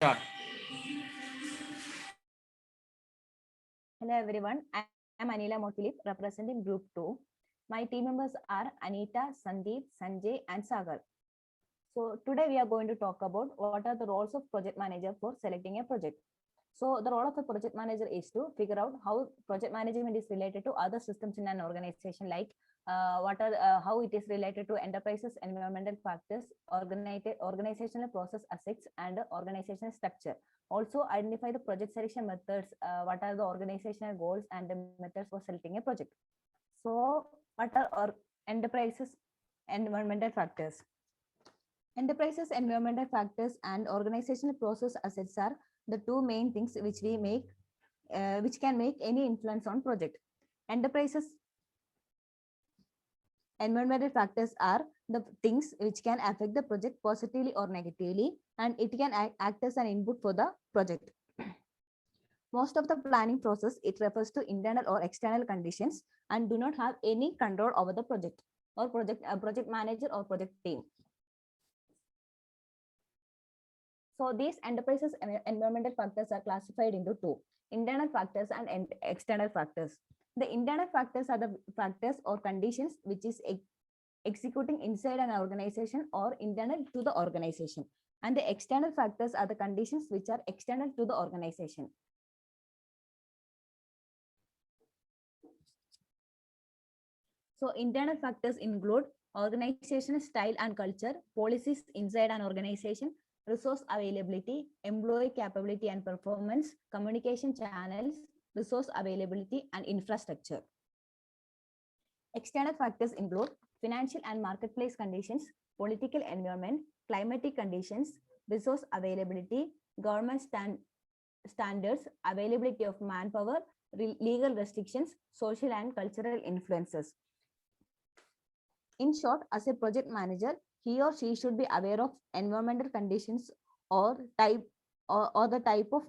Start. Hello everyone, I am Anila Motilip representing Group 2. My team members are Anita, Sandeep, Sanjay and Sagar. So today we are going to talk about what are the roles of project manager for selecting a project. So the role of a project manager is to figure out how project management is related to other systems in an organization, like how it is related to enterprises, environmental factors, organizational process assets, and organizational structure. Also identify the project selection methods, what are the organizational goals and the methods for selecting a project. So what are enterprises environmental factors? Enterprises environmental factors and organizational process assets are the two main things which which can make any influence on project. Enterprises environmental factors are the things which can affect the project positively or negatively, and it can act as an input for the project. Most of the planning process, it refers to internal or external conditions and do not have any control over the project or project manager or project team. So these enterprises environmental factors are classified into two: internal factors and external factors. The internal factors are the factors or conditions which is executing inside an organization or internal to the organization. And the external factors are the conditions which are external to the organization. So internal factors include organizational style and culture, policies inside an organization, resource availability, employee capability and performance, communication channels, resource availability, and infrastructure. External factors include financial and marketplace conditions, political environment, climatic conditions, resource availability, government standards, availability of manpower, legal restrictions, social and cultural influences. In short, as a project manager, he or she should be aware of environmental conditions or the type of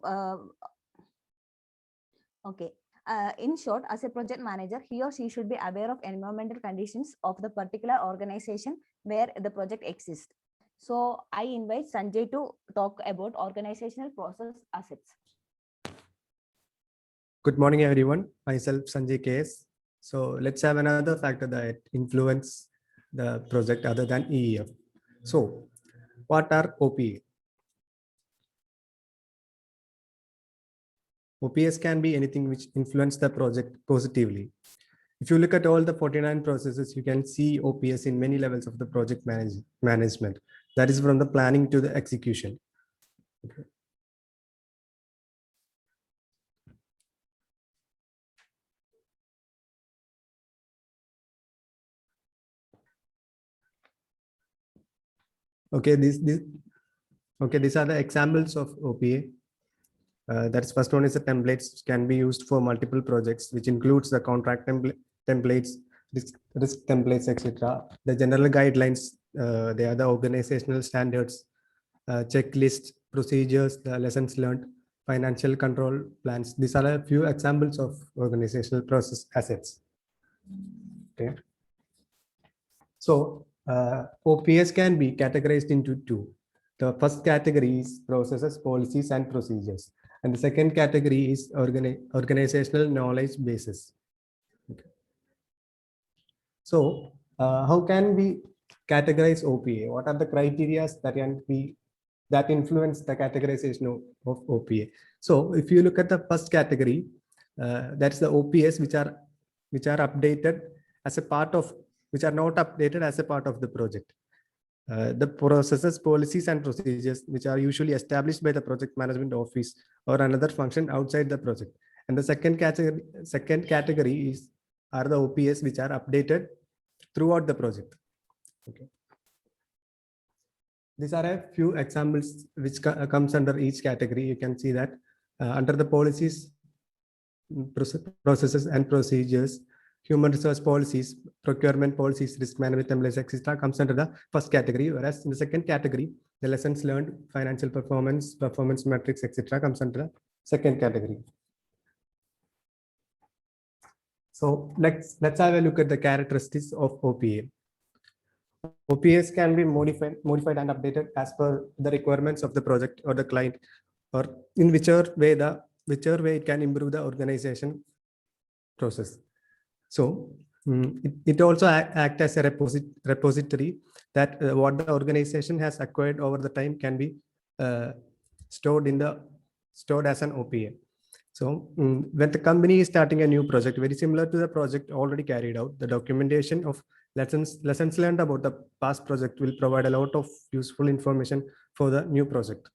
in short, as a project manager, he or she should be aware of environmental conditions of the particular organization where the project exists. So I invite Sanjay to talk about organizational process assets. Good morning, everyone. Myself, Sanjay KS. So let's have another factor that influence the project other than EEF. So what are OPA? OPS can be anything which influence the project positively. If you look at all the 49 processes, you can see OPS in many levels of the project management. That is from the planning to the execution. Okay. These are the examples of OPA. That's first one is the templates can be used for multiple projects, which includes the contract templates, risk templates, etc. The general guidelines, they are the organizational standards, checklist, procedures, the lessons learned, financial control plans. These are a few examples of organizational process assets. Okay. So OPS can be categorized into two. The first category is processes, policies, and procedures. And the second category is organizational knowledge bases. Okay. So how can we categorize OPA? What are the criteria that influence the categorization of OPA? So if you look at the first category, that's the OPS which are updated as a part of, which are not updated as a part of the project. The processes, policies, and procedures which are usually established by the project management office or another function outside the project. And the second category are the OPS which are updated throughout the project. Okay. These are a few examples which comes under each category. You can see that under the policies, processes, and procedures, human resource policies, procurement policies, risk management templates, etc. comes under the first category, whereas in the second category, the lessons learned, financial performance metrics, etc. comes under the second category. So let's have a look at the characteristics of OPA. OPS can be modified and updated as per the requirements of the project or the client or in whichever way it can improve the organization process. So it also act as a repository that what the organization has acquired over the time can be stored as an OPA. So when the company is starting a new project, very similar to the project already carried out, the documentation of lessons learned about the past project will provide a lot of useful information for the new project.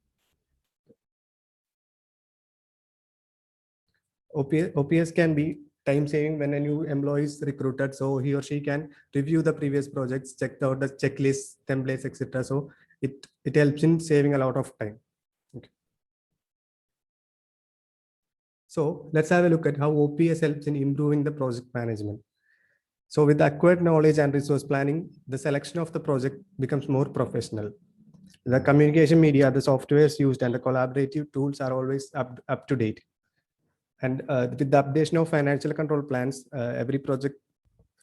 OPS can be time saving when a new employee is recruited, so he or she can review the previous projects, check out the checklists, templates, etc. So it helps in saving a lot of time. Okay. So let's have a look at how OPS helps in improving the project management. So with acquired knowledge and resource planning, the selection of the project becomes more professional. The communication media, the softwares used, and the collaborative tools are always up to date. And with the updation of financial control plans, every project,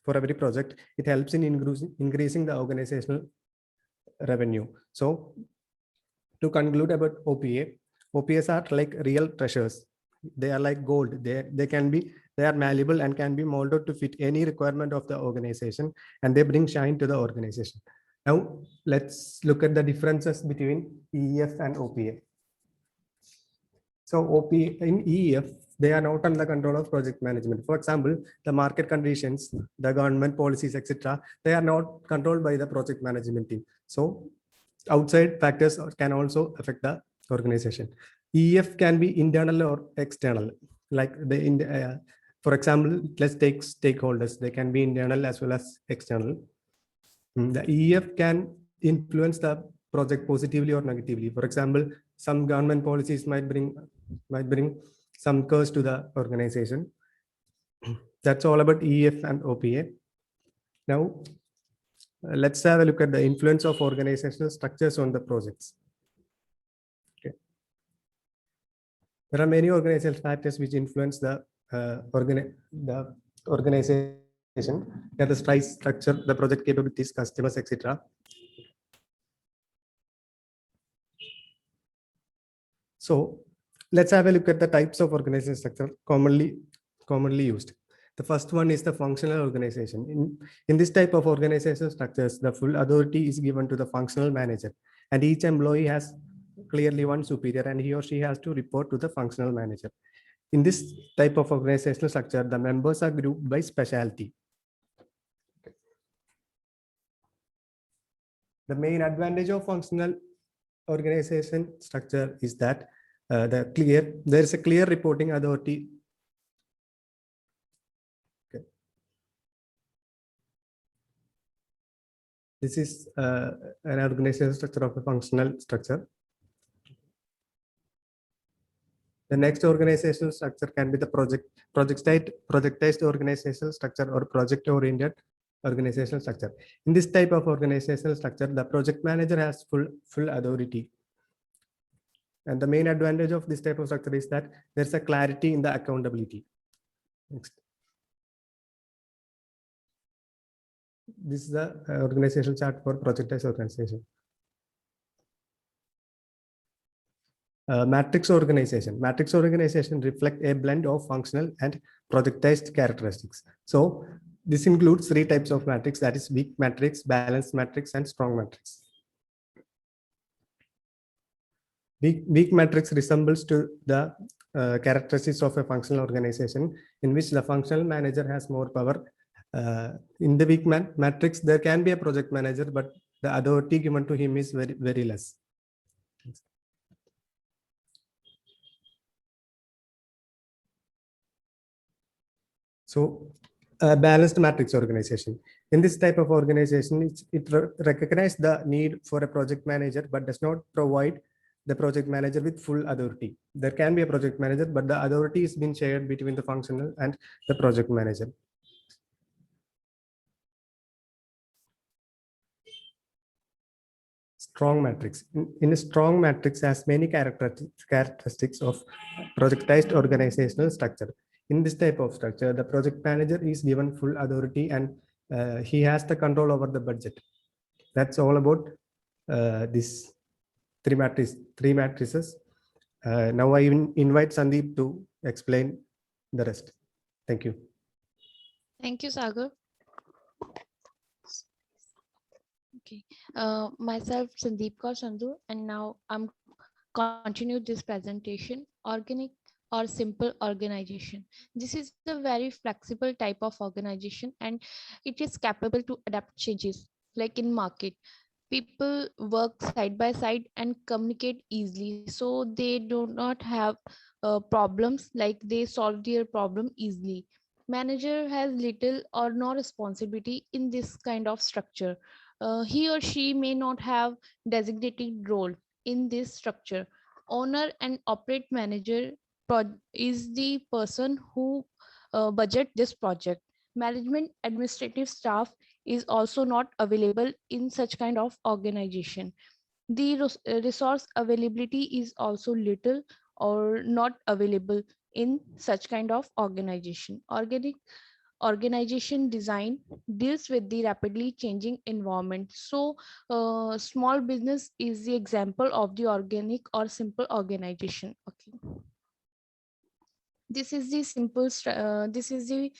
it helps in increasing the organizational revenue. So to conclude about OPS are like real treasures. They are like gold. They are malleable and can be molded to fit any requirement of the organization, and they bring shine to the organization. Now let's look at the differences between EEF and OPA. So in EEF, they are not under the control of project management. For example, the market conditions, the government policies, etc., they are not controlled by the project management team. So outside factors can also affect the organization. EEF can be internal or external. Like for example, let's take stakeholders. They can be internal as well as external. The EEF can influence the project positively or negatively. For example, some government policies might bring some curse to the organization. That's all about EEF and OPA. Now, let's have a look at the influence of organizational structures on the projects. Okay. There are many organizational factors which influence the organization. They are the size, structure, the project capabilities, customers, etc. So let's have a look at the types of organizational structure commonly used. The first one is the functional organization. In this type of organizational structures, the full authority is given to the functional manager, and each employee has clearly one superior, and he or she has to report to the functional manager. In this type of organizational structure, the members are grouped by specialty. The main advantage of functional organization structure is that there is a clear reporting authority. Okay. This is an organizational structure of a functional structure. The next organizational structure can be the projectized organizational structure or project-oriented organizational structure. In this type of organizational structure, the project manager has full authority. And the main advantage of this type of structure is that there's a clarity in the accountability. Next. This is the organizational chart for projectized organization. Matrix organization. Matrix organization reflect a blend of functional and projectized characteristics. So this includes 3 types of matrix, that is weak matrix, balanced matrix, and strong matrix. Weak matrix resembles to the characteristics of a functional organization in which the functional manager has more power. In the weak matrix, there can be a project manager, but the authority given to him is very less. So balanced matrix organization. In this type of organization, it recognizes the need for a project manager, but does not provide the project manager with full authority. There can be a project manager, but the authority is being shared between the functional and the project manager. Strong matrix. In a strong matrix has many characteristics of projectized organizational structure. In this type of structure, the project manager is given full authority and he has the control over the budget. That's all about this three matrices. Now I invite Sandeep to explain the rest. Thank you. Thank you, Sagar. Okay, myself Sandeep Kaur Sandhu, and now I'm continue this presentation. Organic or simple organization. This is a very flexible type of organization, and it is capable to adapt changes. Like in market, people work side by side and communicate easily, so they do not have problems, like they solve their problem easily. Manager has little or no responsibility in this kind of structure. He or she may not have designated role in this structure. Owner and operate manager is the person who budget this project. Management administrative staff is also not available in such kind of organization. The resource availability is also little or not available in such kind of organization. Organic organization design deals with the rapidly changing environment. So small business is the example of the organic or simple organization. Okay, this is the this is the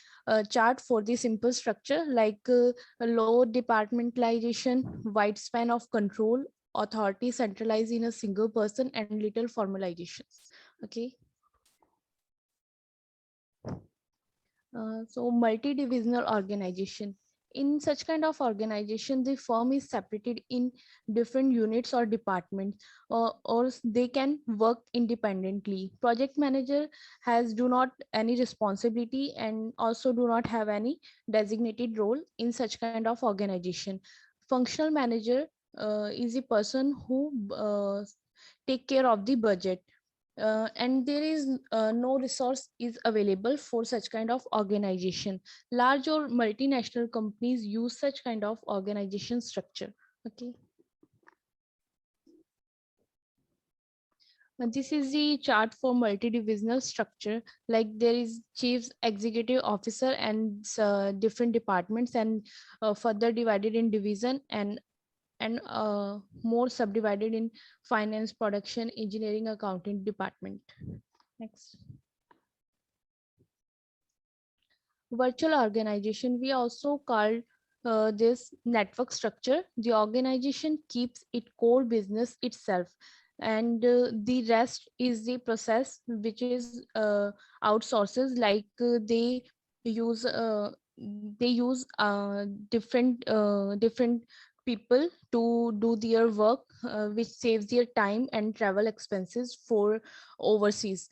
chart for the simple structure, like a low departmentalization, wide span of control, authority centralized in a single person, and little formalizations. Okay. So multi-divisional organization. In such kind of organization, the firm is separated in different units or departments, or they can work independently. Project manager has do not any responsibility and also do not have any designated role in such kind of organization. Functional manager is the person who take care of the budget, and there is no resource is available for such kind of organization. Large or multinational companies use such kind of organization structure. Okay. This is the chart for multi-divisional structure. Like there is chief executive officer and different departments, and further divided in division, and more subdivided in finance, production, engineering, accounting department. Next. Virtual organization, we also call this network structure. The organization keeps its core business itself, and the rest is the process which is outsources, like use uh, they use different people to do their work, which saves their time and travel expenses for overseas.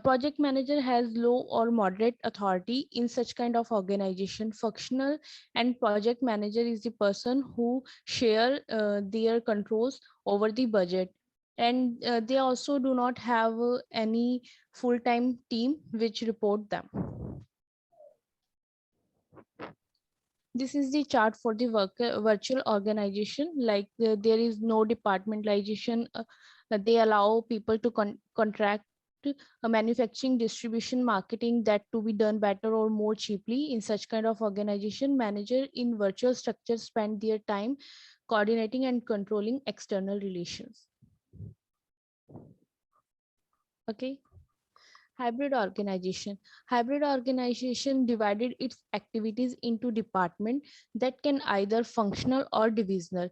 Project manager has low or moderate authority in such kind of organization. Functional and project manager is the person who share their controls over the budget, and they also do not have any full-time team which report them. This is the chart for the virtual organization. Like there is no departmentalization. They allow people to contract manufacturing, distribution, marketing, that to be done better or more cheaply. In such kind of organization, manager in virtual structure spend their time coordinating and controlling external relations. Okay. Hybrid organization divided its activities into department that can either functional or divisional.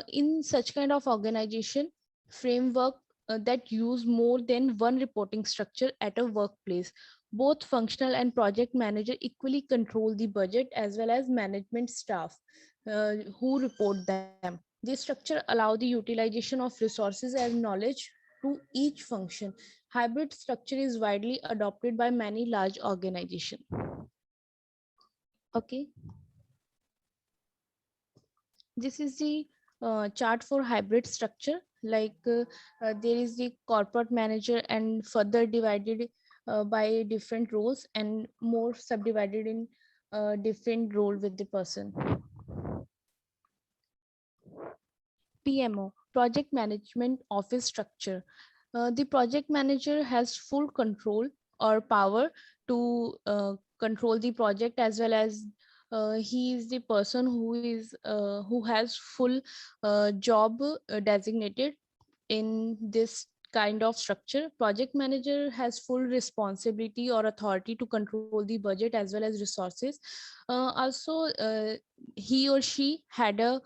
In such kind of organization, framework that use more than one reporting structure at a workplace. Both functional and project manager equally control the budget as well as management staff who report them. This structure allow the utilization of resources and knowledge to each function. Hybrid structure is widely adopted by many large organizations. Okay. This is the chart for hybrid structure. Like there is the corporate manager, and further divided by different roles, and more subdivided in different role with the person. PMO, project management office structure. The project manager has full control or power to control the project, as well as he is the person who has full job designated in this kind of structure. Project manager has full responsibility or authority to control the budget as well as resources. Also, he or she had a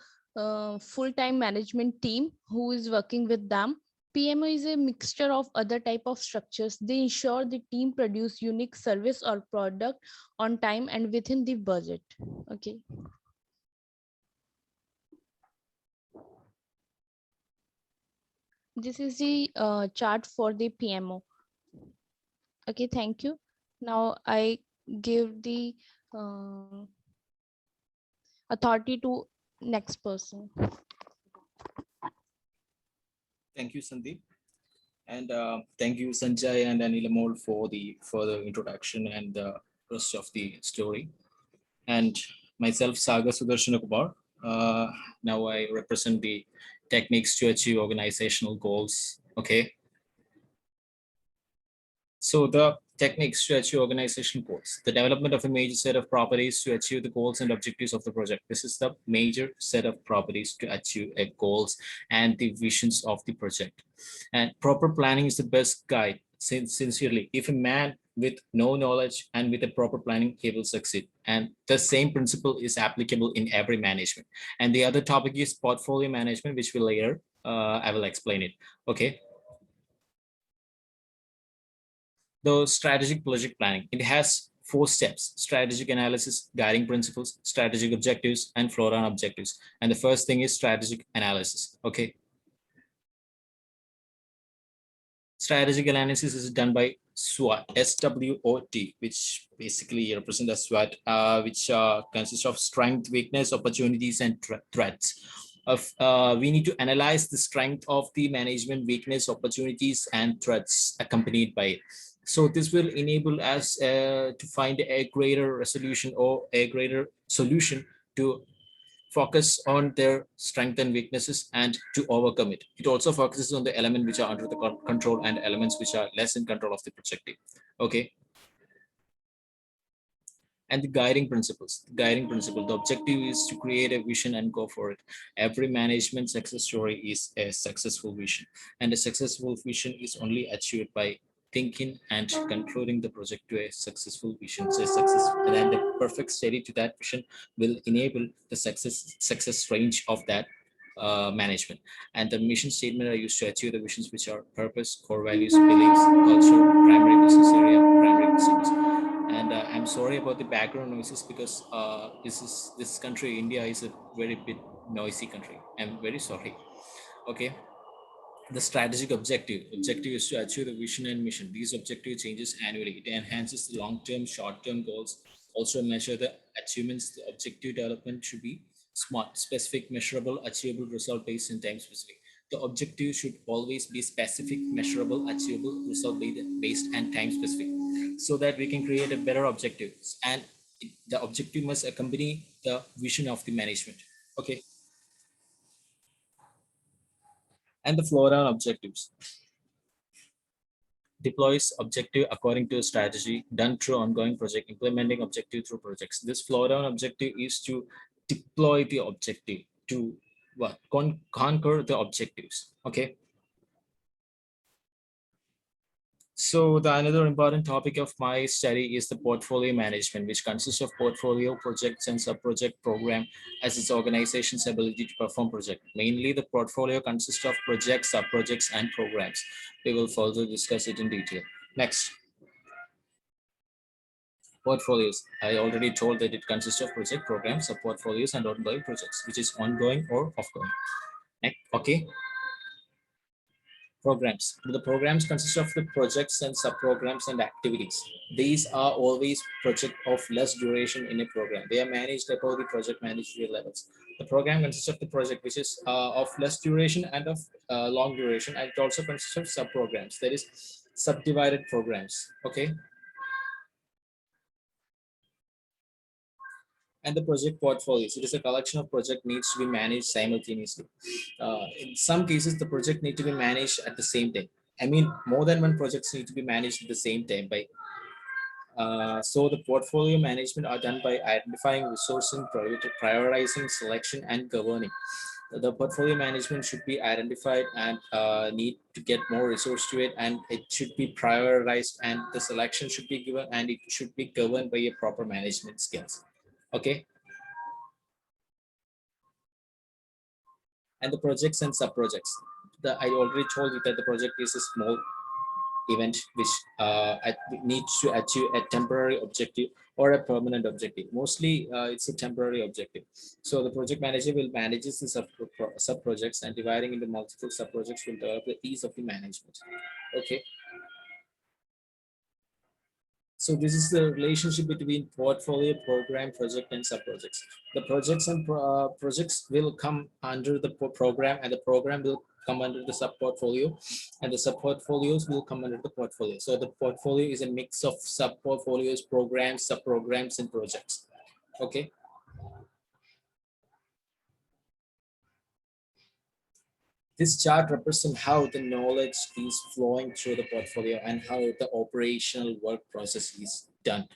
full-time management team who is working with them. PMO is a mixture of other type of structures. They ensure the team produce unique service or product on time and within the budget. Okay. This is the chart for the PMO. Okay, thank you. Now I give the authority to next person. Thank you, Sandeep. And thank you, Sanjay and Anilamol, for the further introduction and the rest of the story. And myself, Sagar Sudarshana Kumar. Now I represent the techniques to achieve organizational goals. Okay. So the techniques to achieve organizational goals, the development of a major set of properties to achieve the goals and objectives of the project. This is the major set of properties to achieve a goals and the visions of the project. And proper planning is the best guide. Sincerely, if a man with no knowledge and with a proper planning, he will succeed. And the same principle is applicable in every management. And the other topic is portfolio management, which will later I will explain it. Okay. The strategic project planning. It has 4 steps: strategic analysis, guiding principles, strategic objectives, and flow down objectives. And the first thing is strategic analysis. Okay. Strategic analysis is done by SWOT, SWOT, which basically represents the SWOT, which consists of strength, weakness, opportunities, and threats. We need to analyze the strength of the management, weakness, opportunities, and threats accompanied by it. So this will enable us to find a greater resolution or a greater solution to focus on their strengths and weaknesses and to overcome it. It also focuses on the element which are under the control and elements which are less in control of the projective. Okay. And the guiding principles. The guiding principle, the objective is to create a vision and go for it. Every management success story is a successful vision, and a successful vision is only achieved by thinking and concluding the project to a successful vision. So and then the perfect study to that vision will enable the success range of that management. And the mission statement are used to achieve the visions, which are purpose, core values, beliefs, culture, primary business area, primary business. And I'm sorry about the background noises, because this country, India, is a very bit noisy country. I'm very sorry. Okay. The strategic objective is to achieve the vision and mission. These objective changes annually. It enhances the long-term, short-term goals. Also measure the achievements. The objective development should be smart, specific, measurable, achievable, result based, and time specific. The objective should always be specific, measurable, achievable, result based, and time specific, so that we can create a better objective. And the objective must accompany the vision of the management. Okay. And the flow down objectives. Deploys objective according to a strategy done through ongoing project, implementing objective through projects. This flow down objective is to deploy the objective to what? Conquer the objectives. Okay. So the another important topic of my study is the portfolio management, which consists of portfolio, projects, and sub-project program as its organization's ability to perform project. Mainly the portfolio consists of projects, sub-projects, and programs. We will further discuss it in detail. Next. Portfolios. I already told that it consists of project, programs, sub-portfolios, and ongoing projects, which is ongoing or offgoing. Okay. Programs. The programs consist of the projects and sub-programs and activities. These are always project of less duration in a program. They are managed above the project managerial levels. The program consists of the project, which is of less duration and of long duration, and it also consists of sub-programs, that is subdivided programs. Okay. And the project portfolios. It is a collection of project needs to be managed simultaneously. In some cases, the project need to be managed at the same time. I mean, more than one projects need to be managed at the same time. So the portfolio management are done by identifying, resourcing, prioritizing, selection, and governing. The portfolio management should be identified and need to get more resource to it, and it should be prioritized, and the selection should be given, and it should be governed by a proper management skills. Okay. And the projects and sub-projects. I already told you that the project is a small event which needs to achieve a temporary objective or a permanent objective. Mostly it's a temporary objective. So the project manager will manage the sub-projects, and dividing into multiple sub-projects will develop the ease of the management. Okay. So this is the relationship between portfolio, program, project, and sub-projects. The projects and projects will come under the program, and the program will come under the sub-portfolio, and the sub-portfolios will come under the portfolio. So the portfolio is a mix of sub-portfolios, programs, sub-programs, and projects. Okay. This chart represents how the knowledge is flowing through the portfolio and how the operational work process is done.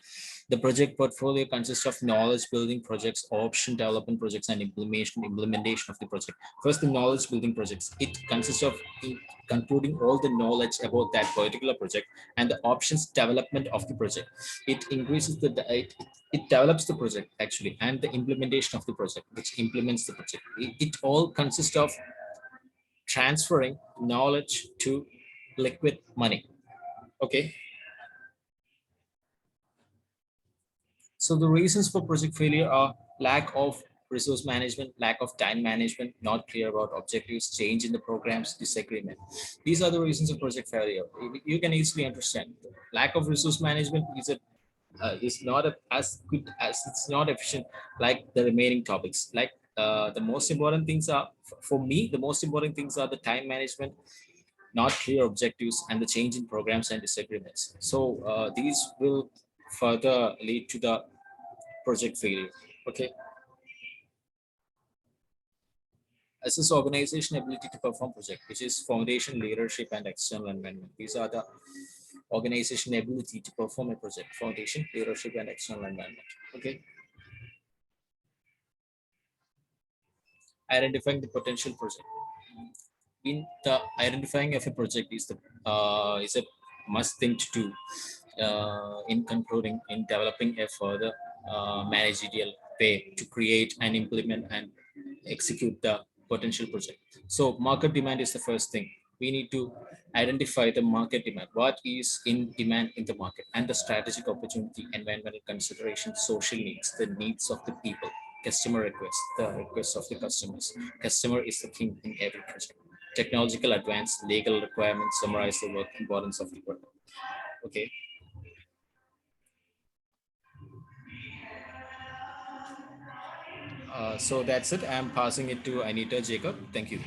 The project portfolio consists of knowledge building projects, option development projects, and implementation of the project. First, the knowledge building projects. It consists of concluding all the knowledge about that particular project and the options development of the project. It increases it develops the project actually, and the implementation of the project, which implements the project. It all consists of transferring knowledge to liquid money. Okay. So the reasons for project failure are lack of resource management, lack of time management, not clear about objectives, change in the programs, disagreement. These are the reasons of project failure. You can easily understand. Lack of resource management is not as good as, it's not efficient like the remaining topics. Like the most important things are, for me, the most important things are the time management, not clear objectives, and the change in programs and disagreements. So these will further lead to the project failure. Okay. Assess organization ability to perform project, which is foundation, leadership, and external environment. These are the organization ability to perform a project: foundation, leadership, and external environment. Okay. Identifying the potential project. In the identifying of a project is a must thing to do in concluding, in developing a further managerial way to create and implement and execute the potential project. So market demand is the first thing. We need to identify the market demand, what is in demand in the market, and the strategic opportunity, environmental consideration, social needs, the needs of the people, customer requests, the requests of the customers. Customer is the king in every project. Technological advance, legal requirements, summarize the work importance of the product. Okay. So that's it. I'm passing it to Anita Jacob. Thank you.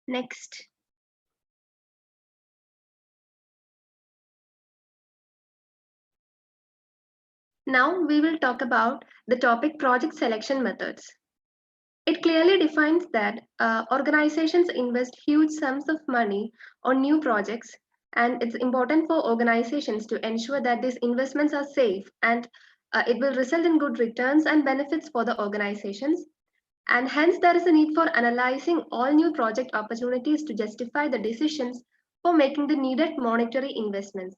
Next. Now we will talk about the topic project selection methods. It clearly defines that organizations invest huge sums of money on new projects, and it's important for organizations to ensure that these investments are safe and it will result in good returns and benefits for the organizations. And hence, there is a need for analyzing all new project opportunities to justify the decisions for making the needed monetary investments.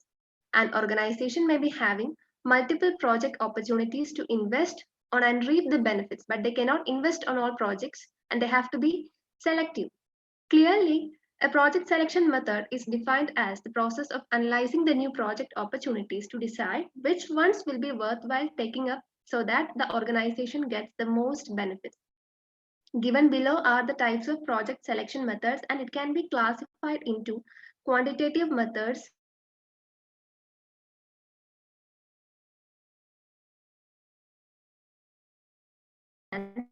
An organization may be having multiple project opportunities to invest on and reap the benefits, but they cannot invest on all projects and they have to be selective. Clearly, a project selection method is defined as the process of analyzing the new project opportunities to decide which ones will be worthwhile taking up so that the organization gets the most benefits. Given below are the types of project selection methods, and it can be classified into quantitative methods, and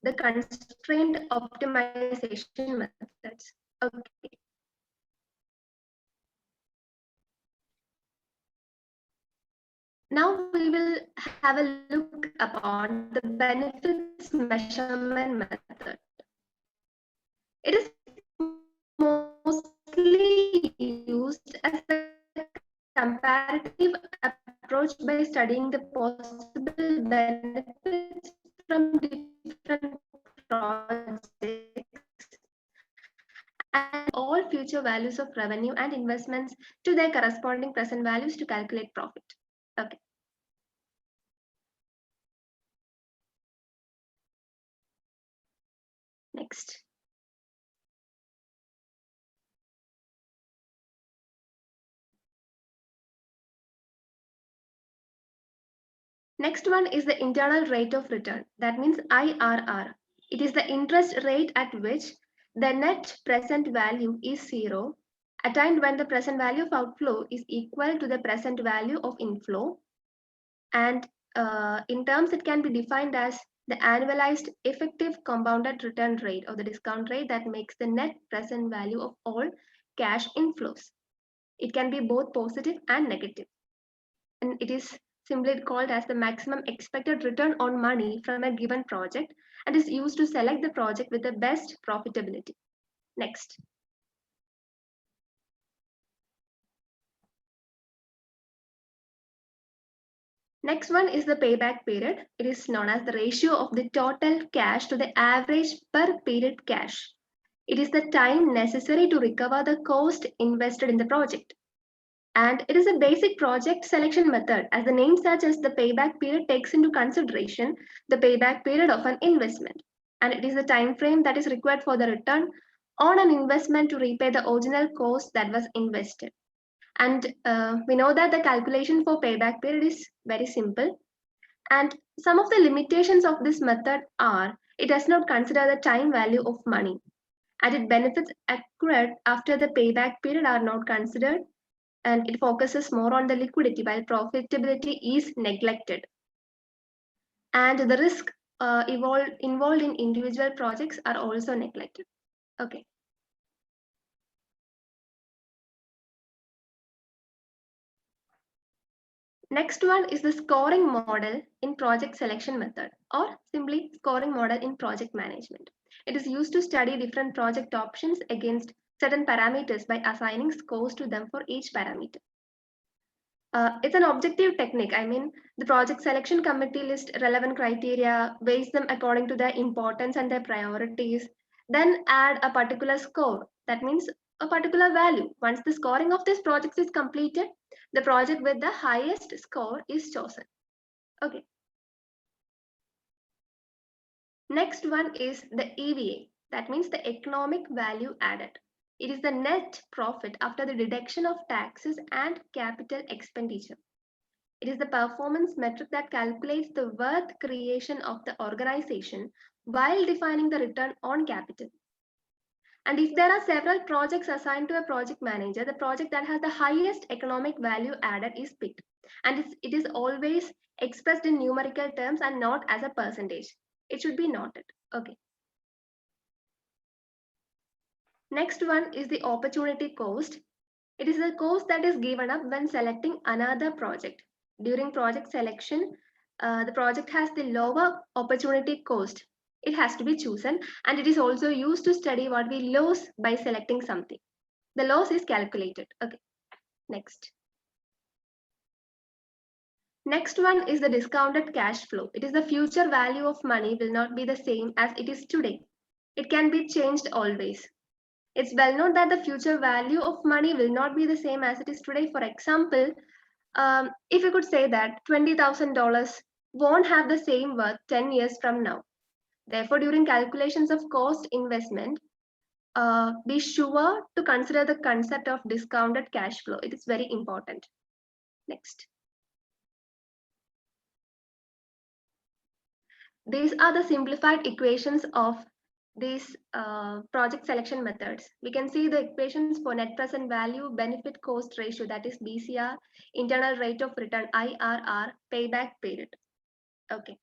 the constraint optimization methods. Okay. Now we will have a look upon the benefits measurement method. It is mostly used as a comparative approach by studying the possible benefits from different projects and all future values of revenue and investments to their corresponding present values to calculate profit. Okay. Next. Next one is the internal rate of return. That means IRR. It is the interest rate at which the net present value is zero, attained when the present value of outflow is equal to the present value of inflow. And in terms, it can be defined as the annualized effective compounded return rate or the discount rate that makes the net present value of all cash inflows. It can be both positive and negative. And it is simply called as the maximum expected return on money from a given project and is used to select the project with the best profitability. Next. Next one is the payback period. It is known as the ratio of the total cash to the average per period cash. It is the time necessary to recover the cost invested in the project. And it is a basic project selection method. As the name suggests, the payback period takes into consideration the payback period of an investment. And it is the time frame that is required for the return on an investment to repay the original cost that was invested. And we know that the calculation for payback period is very simple. And some of the limitations of this method are it does not consider the time value of money, and its benefits accrued after the payback period are not considered, and it focuses more on the liquidity while profitability is neglected. And the risk involved in individual projects are also neglected. Okay. Next one is the scoring model in project selection method, or simply scoring model in project management. It is used to study different project options against certain parameters by assigning scores to them for each parameter. It's an objective technique. I mean, the project selection committee lists relevant criteria, weighs them according to their importance and their priorities, then add a particular score. That means a particular value. Once the scoring of this project is completed, the project with the highest score is chosen. Okay. Next one is the EVA. That means the economic value added. It is the net profit after the deduction of taxes and capital expenditure. It is the performance metric that calculates the worth creation of the organization while defining the return on capital. And if there are several projects assigned to a project manager, the project that has the highest economic value added is picked. And it is always expressed in numerical terms and not as a percentage. It should be noted. Okay. Next one is the opportunity cost. It is the cost that is given up when selecting another project. During project selection, the project has the lower opportunity cost. It has to be chosen, and it is also used to study what we lose by selecting something. The loss is calculated. Okay, next. Next one is the discounted cash flow. It is the future value of money will not be the same as it is today. It can be changed always. It's well known that the future value of money will not be the same as it is today. For example, if you could say that $20,000 won't have the same worth 10 years from now. Therefore, during calculations of cost investment, be sure to consider the concept of discounted cash flow. It is very important. Next. These are the simplified equations of these project selection methods. We can see the equations for net present value, benefit cost ratio, that is BCR, internal rate of return, IRR, payback period. Okay.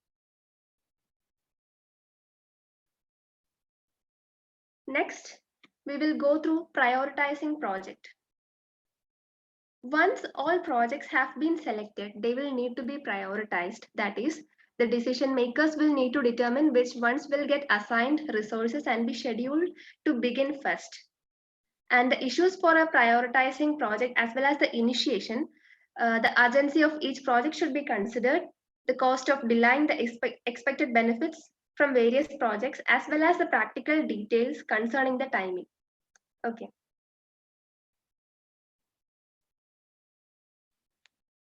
Next, we will go through prioritizing project. Once all projects have been selected, they will need to be prioritized. That is, the decision makers will need to determine which ones will get assigned resources and be scheduled to begin first. And the issues for a prioritizing project as well as the initiation, the urgency of each project should be considered, the cost of delaying the expected benefits from various projects, as well as the practical details concerning the timing. Okay.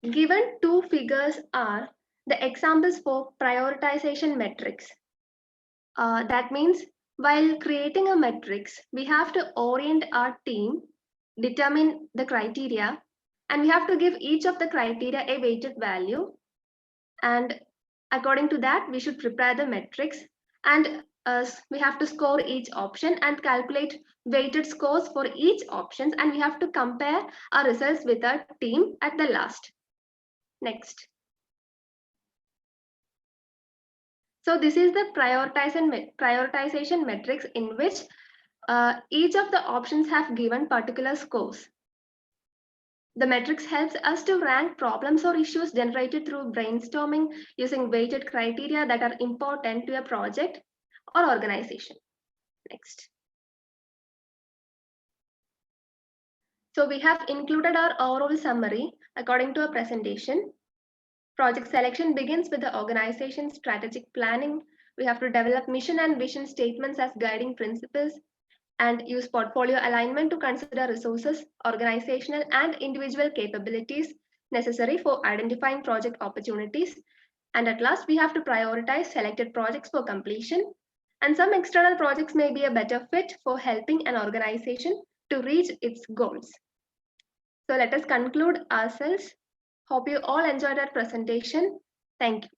Given two figures are the examples for prioritization metrics. That means while creating a matrix, we have to orient our team, determine the criteria, and we have to give each of the criteria a weighted value. And according to that, we should prepare the metrics, and we have to score each option and calculate weighted scores for each option, and we have to compare our results with our team at the last. Next. So this is the prioritization metrics in which each of the options have given particular scores. The metrics helps us to rank problems or issues generated through brainstorming using weighted criteria that are important to a project or organization. Next. So we have included our overall summary according to a presentation. Project selection begins with the organization's strategic planning. We have to develop mission and vision statements as guiding principles and use portfolio alignment to consider resources, organizational and individual capabilities necessary for identifying project opportunities. And at last, we have to prioritize selected projects for completion. And some external projects may be a better fit for helping an organization to reach its goals. So let us conclude ourselves. Hope you all enjoyed our presentation. Thank you.